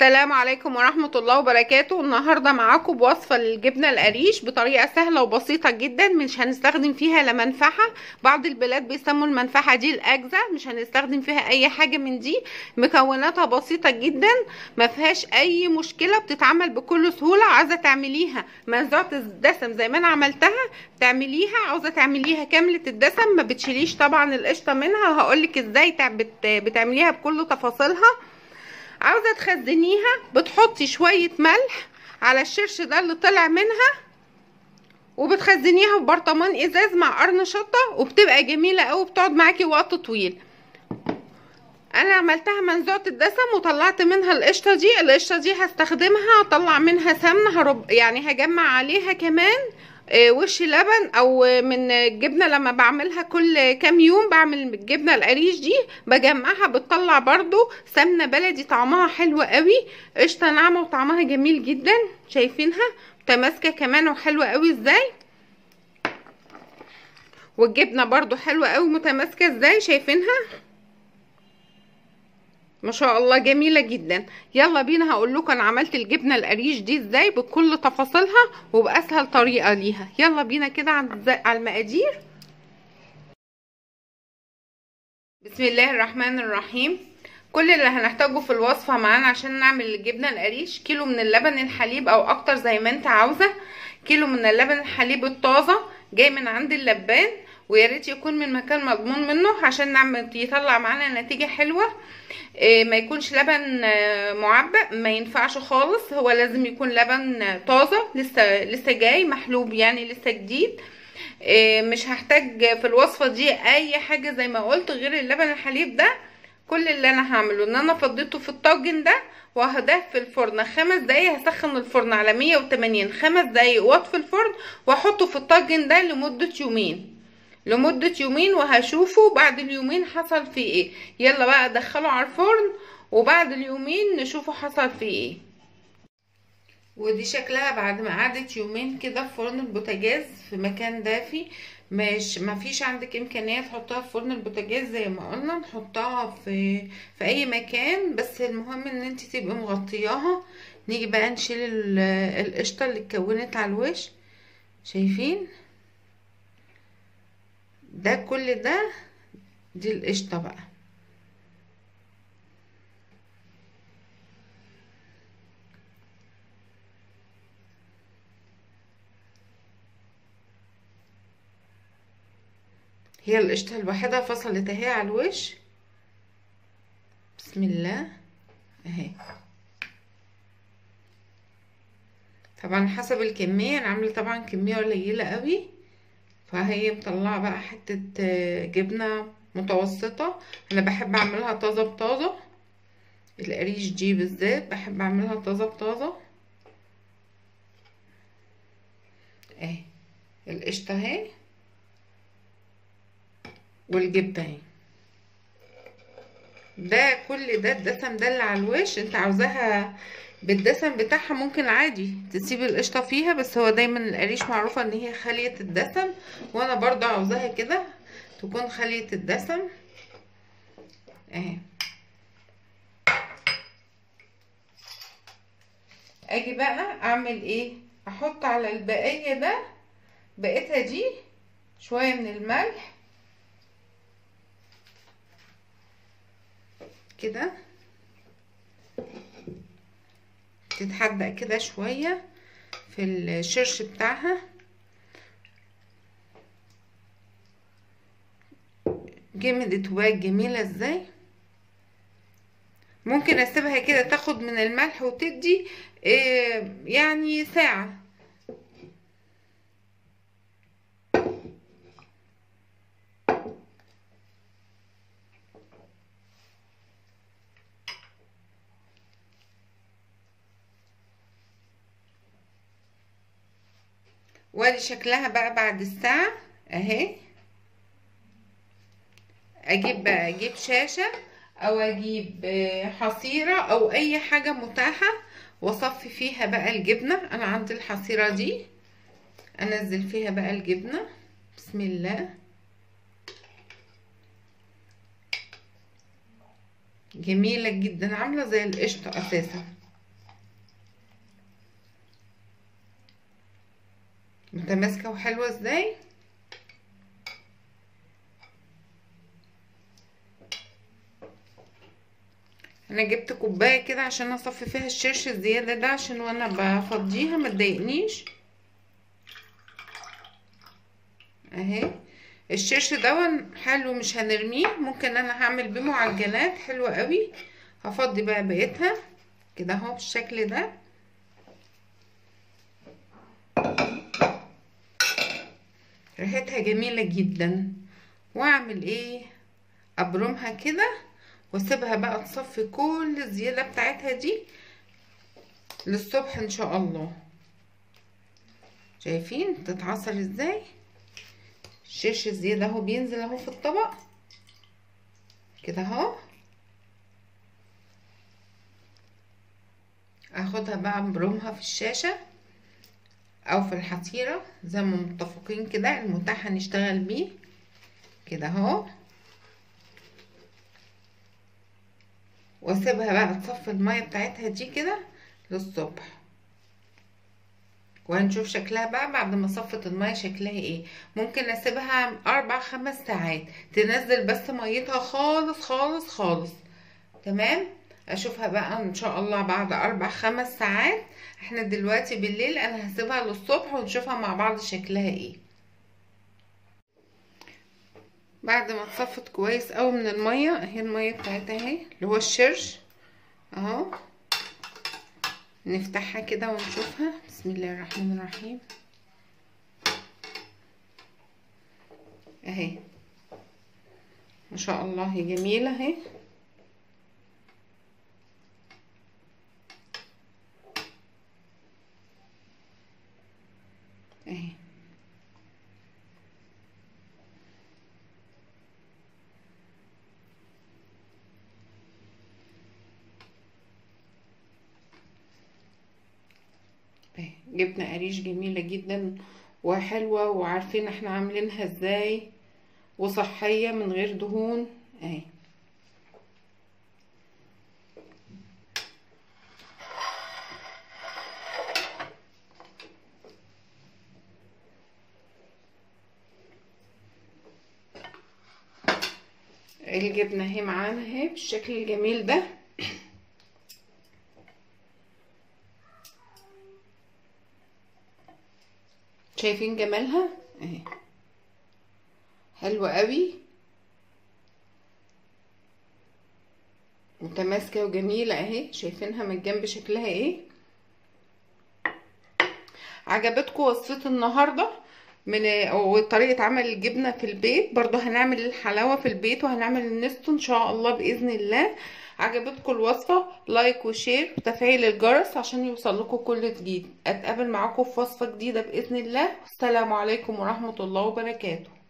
السلام عليكم ورحمة الله وبركاته. النهاردة معاكم بوصفة للجبنة القريش بطريقة سهلة وبسيطة جدا. مش هنستخدم فيها لا منفعة، بعض البلاد بيسموا المنفعة دي الأجزة، مش هنستخدم فيها أي حاجة من دي. مكوناتها بسيطة جدا، ما فيهاش أي مشكلة، بتتعمل بكل سهولة. عايزة تعمليها منزوعة الدسم زي ما أنا عملتها تعمليها، عاوزة تعمليها كاملة الدسم ما بتشيليش طبعا القشطة منها. هقولك ازاي بتعمليها بكل تفاصيلها. عاوزه تخزنيها بتحطي شويه ملح على الشرش ده اللي طلع منها، وبتخزنيها في برطمان ازاز مع قرن شطه، وبتبقى جميله قوي، بتقعد معاكي وقت طويل. انا عملتها منزوعه الدسم وطلعت منها القشطه دي. القشطه دي هستخدمها، اطلع منها سمنه، يعني هجمع عليها كمان وش لبن او من الجبنه. لما بعملها كل كام يوم بعمل الجبنه القريش دي بجمعها، بتطلع برضو سمنه بلدي طعمها حلو قوي. قشطه ناعمه وطعمها جميل جدا، شايفينها متماسكه كمان وحلوه قوي ازاي. والجبنه برضو حلوه قوي متماسكه ازاي، شايفينها ما شاء الله جميله جدا. يلا بينا هقول لكم انا عملت الجبنه القريش دي ازاي بكل تفاصيلها وباسهل طريقه ليها. يلا بينا كده على المقادير. بسم الله الرحمن الرحيم. كل اللي هنحتاجه في الوصفه معانا عشان نعمل الجبنه القريش: كيلو من اللبن الحليب او اكتر زي ما انت عاوزه، كيلو من اللبن الحليب الطازه جاي من عند اللبان، ويا ريت يكون من مكان مضمون منه عشان يطلع معانا نتيجه حلوه. ما يكونش لبن معبأ، ما ينفعش خالص، هو لازم يكون لبن طازه لسه جاي محلوب، يعني لسه جديد. مش هحتاج في الوصفه دي اي حاجه زي ما قلت غير اللبن الحليب ده. كل اللي انا هعمله ان انا فضيته في الطاجن ده وهداه في الفرن 5 دقايق. هسخن الفرن على 180 5 دقايق واطفي الفرن واحطه في الطاجن ده لمدة يومين وهشوفه بعد اليومين حصل فيه ايه. يلا بقى ادخله على الفرن وبعد اليومين نشوفه حصل فيه ايه. ودي شكلها بعد ما قعدت يومين كده في فرن البوتاجاز في مكان دافي. ما فيش عندك امكانيه تحطها في فرن البوتاجاز زي ما قلنا، نحطها في اي مكان، بس المهم ان انت تبقي مغطياها. نيجي بقى نشيل القشطه اللي اتكونت على الوش، شايفين ده كل ده، دي القشطه بقى. هي القشطه الوحيده فصلت اهي على الوش، بسم الله اهي. طبعا حسب الكميه، انا عامله طبعا كميه قليله قوي، فهي مطلعه بقى حته جبنه متوسطه. انا بحب اعملها طازه بطازه، القريش دي بالذات بحب اعملها طازه بطازه. اهي القشطه اهي والجبنه اهي. ده كل ده الدسم ده اللي على الوش. انت عاوزاها بالدسم بتاعها ممكن عادي تسيبي القشطه فيها، بس هو دايما القريش معروفه ان هي خاليه الدسم، وانا برضو عاوزاها كده تكون خاليه الدسم اهي. اجي بقى اعمل ايه؟ احط على البقيه ده بقيتها دي شويه من الملح كده، تتحدق كده شويه في الشرش بتاعها. جمدت وبقت جميله ازاي. ممكن اسيبها كده تاخد من الملح وتدي يعني ساعه. وادي شكلها بقى بعد الساعة اهي. اجيب شاشة او اجيب حصيرة او اي حاجة متاحة واصفي فيها بقى الجبنة. انا عندي الحصيرة دي، انزل فيها بقى الجبنة بسم الله. جميلة جدا، عاملة زي القشطة اساسا. متماسكه وحلوه ازاي. انا جبت كوبايه كده عشان اصفي فيها الشرش الزياده ده، عشان وانا بفضيها ما تضايقنيش اهي. الشرش ده حلو مش هنرميه، ممكن انا هعمل بيه معجنات حلوه قوي. هفضي بقى بقيتها كده اهو بالشكل ده. ريحتها جميله جدا. واعمل ايه، ابرمها كده واسيبها بقى تصفي كل الزياده بتاعتها دي للصبح ان شاء الله. شايفين تتعصر ازاي؟ الشرش الزياده اهو بينزل اهو في الطبق كده اهو. اخدها بقى ابرمها في الشاشه او في الحصيره زي ما متفقين كده، المتاح هنشتغل بيه كده اهو. واسيبها بقى تصفي الميه بتاعتها دي كده للصبح، وهنشوف شكلها بقى بعد ما صفت الميه شكلها ايه. ممكن اسيبها 4-5 ساعات تنزل بس ميتها خالص خالص خالص. تمام. اشوفها بقى ان شاء الله بعد 4-5 ساعات. احنا دلوقتي بالليل، انا هسيبها للصبح ونشوفها مع بعض شكلها ايه. بعد ما اتصفت كويس قوي من الميه اهي، الميه بتاعتها اهي اللي هو الشرش اهو. نفتحها كده ونشوفها. بسم الله الرحمن الرحيم اهي، ما شاء الله هي جميله اهي. اهي اهي جبنه قريش جميله جدا وحلوه، وعارفين احنا عاملينها ازاي، وصحيه من غير دهون اهي. الجبنه اهي معانا اهي بالشكل الجميل ده. شايفين جمالها اهي، حلوه قوي متماسكه وجميله اهي. شايفينها من الجنب شكلها ايه. عجبتكم وصفه النهارده وطريقه عمل الجبنه في البيت؟ برضو هنعمل الحلاوه في البيت وهنعمل النستو ان شاء الله باذن الله. عجبتكم الوصفه؟ لايك وشير وتفعيل الجرس عشان يوصل لكم كل جديد. اتقابل معاكم في وصفه جديده باذن الله. السلام عليكم ورحمه الله وبركاته.